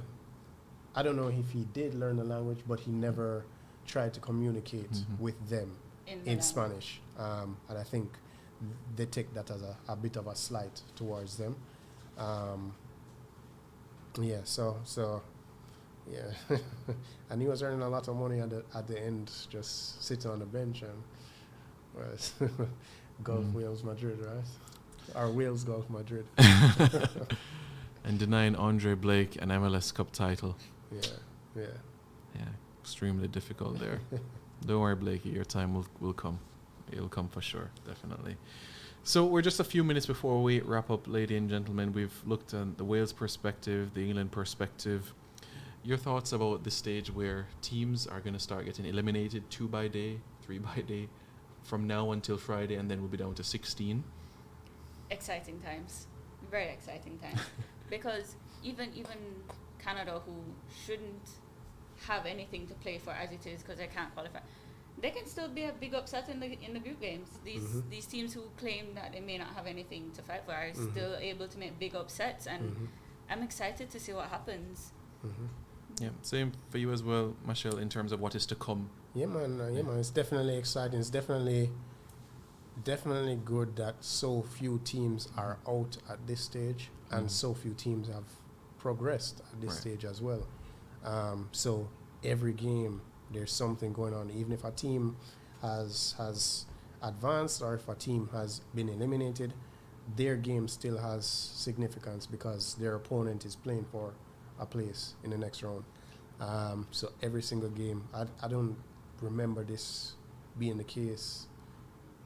I don't know if he did learn the language, but he never tried to communicate Mhm. with them the in language. Spanish, and I think they take that as a bit of a slight towards them. Yeah, so yeah, and he was earning a lot of money at the end, just sitting on the bench and whereas Golf Wales Madrid, right? Or Wales Golf Madrid. And And denying Andre Blake an MLS Cup title. Yeah. Yeah, extremely difficult there. Don't worry, Blakey, your time will come. It'll come for sure, definitely. So we're just a few minutes before we wrap up, ladies and gentlemen. We've looked at the Wales perspective, the England perspective. Your thoughts about this stage where teams are going to start getting eliminated 2 by day, 3 by day, from now until Friday, and then we'll be down to 16? Exciting times, very exciting times, because even Canada, who shouldn't have anything to play for as it is because they can't qualify, they can still be a big upset in the group games. These teams who claim that they may not have anything to fight for are still able to make big upsets, and I'm excited to see what happens. Yeah, same for you as well, Michelle, in terms of what is to come. Yeah, man. It's definitely exciting. It's definitely good that so few teams are out at this stage, and so few teams have progressed at this stage as well. So every game there's something going on. Even if a team has advanced or if a team has been eliminated, their game still has significance because their opponent is playing for a place in the next round. So every single game, I don't remember this being the case.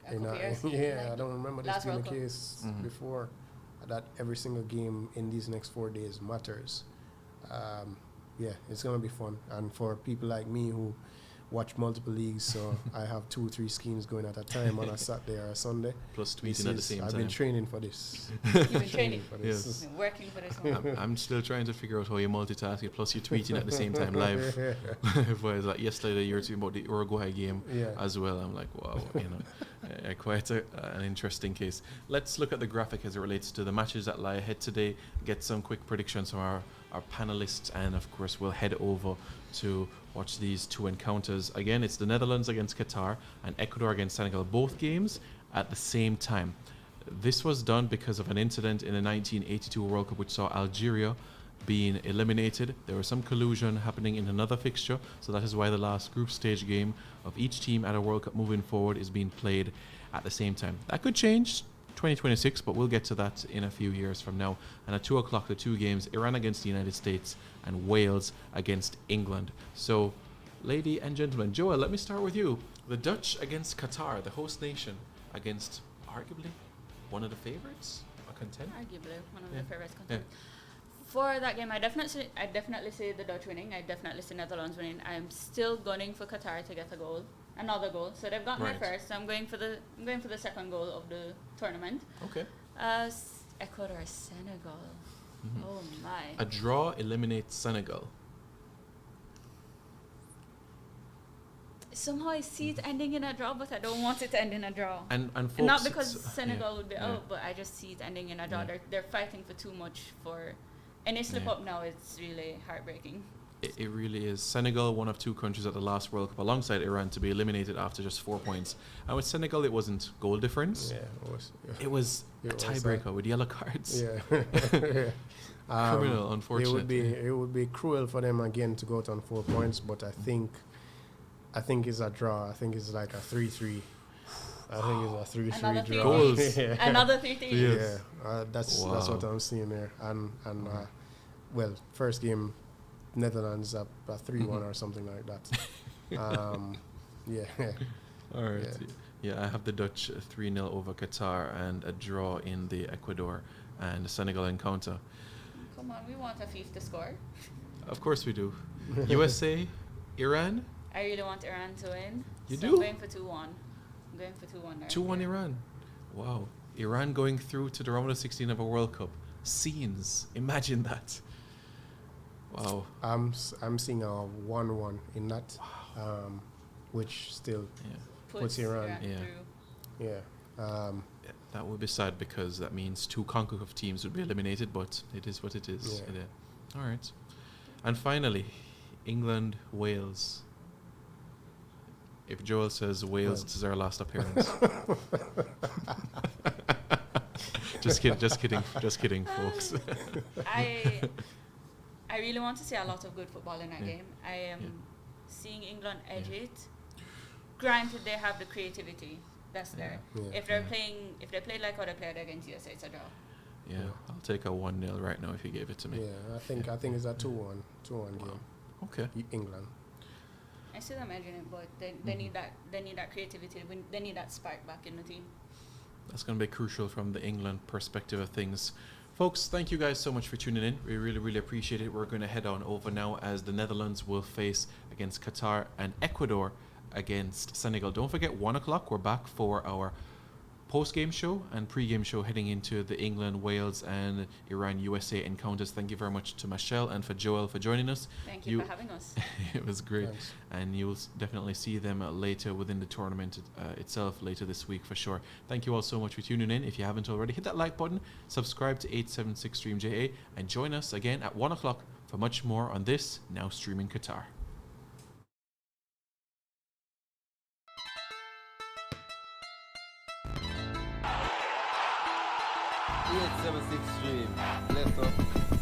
A couple years, I don't remember this last being the World Cup. case before. That every single game in these next 4 days matters. It's gonna be fun, and for people like me who watch multiple leagues, so I have 2 or 3 schemes going at a time on a Saturday or a Sunday. Plus tweeting at the same time. I've been training for this. You've been training for Yes. this. Been working for this one. I'm still trying to figure out how you multitask it. Plus, you're tweeting at the same time live. Whereas, like yesterday, you were talking about the Uruguay game as well. I'm like, wow, quite an interesting case. Let's look at the graphic as it relates to the matches that lie ahead today. Get some quick predictions from our panelists, and of course, we'll head over to watch these 2 encounters. Again, it's the Netherlands against Qatar and Ecuador against Senegal. Both games at the same time. This was done because of an incident in the 1982 World Cup which saw Algeria being eliminated. There was some collusion happening in another fixture, so that is why the last group stage game of each team at a World Cup moving forward is being played at the same time. That could change 2026, but we'll get to that in a few years from now. And at 2 o'clock, the 2 games, Iran against the United States and Wales against England. So, lady and gentlemen, Joel, let me start with you. The Dutch against Qatar, the host nation, against arguably one of the favorites, a contender. Arguably one of the favorites. For that game, I definitely see the Dutch winning. I definitely see Netherlands winning. I'm still gunning for Qatar to get another goal. So they've gotten there first. So I'm going for the second goal of the tournament. Okay. Ecuador, Senegal. Oh my! A draw eliminates Senegal. Somehow I see it ending in a draw, but I don't want it to end in a draw. And folks, not because Senegal would be out, but I just see it ending in a draw. Yeah. They're fighting for too much for any slip up now. It's really heartbreaking. It really is. Senegal, one of 2 countries at the last World Cup, alongside Iran, to be eliminated after just 4 points. And with Senegal, it wasn't goal difference. It was a tiebreaker with yellow cards. Criminal, unfortunately. It would be cruel for them again to go out on 4 points, but I think it's a draw. I think it's like a 3-3. I think it's a 3-3 draw. Goals. Another 3-3. Yes. That's what I'm seeing there. And first game, Netherlands up 3-1 or something like that. All right. Yeah, I have the Dutch 3-0 over Qatar and a draw in the Ecuador and Senegal encounter. Come on, we want a fifth to score. Of course we do. USA, Iran. I really want Iran to win. You so do? I'm going for 2-1. I'm going for 2-1 there. 2-1 Iran. Wow. Iran going through to the round of 16 of a World Cup. Scenes. Imagine that. Wow. I'm seeing a 1-1 in that, which still puts Iran. through. That would be sad because that means 2 CONCACAF teams would be eliminated, but it is what it is. All right. And finally, England, Wales. If Joel says Wales, this is our last appearance. Just kidding, folks. I really want to see a lot of good football in that game. I am seeing England edge it. Granted, they have the creativity that's there. If they play like how they played against USA, it's a draw. Yeah, I'll take a 1-0 right now if you gave it to me. Yeah, I think it's a 2-1 game. Okay. England. I still imagine it, but they need that creativity. They need that spark back in the team. That's going to be crucial from the England perspective of things. Folks, thank you guys so much for tuning in. We really, really appreciate it. We're going to head on over now as the Netherlands will face against Qatar and Ecuador against Senegal. Don't forget, 1 o'clock, we're back for our post-game show and pre-game show heading into the England, Wales and Iran USA encounters. Thank you very much to Michelle and for Joel for joining us. Thank you for having us. It was great. Thanks. And you'll definitely see them later within the tournament itself later this week for sure. Thank you all so much for tuning in. If you haven't already, hit that like button, subscribe to 876 Stream JA, and join us again at 1 o'clock for much more on this, now streaming Qatar. 876 Stream. Bless up.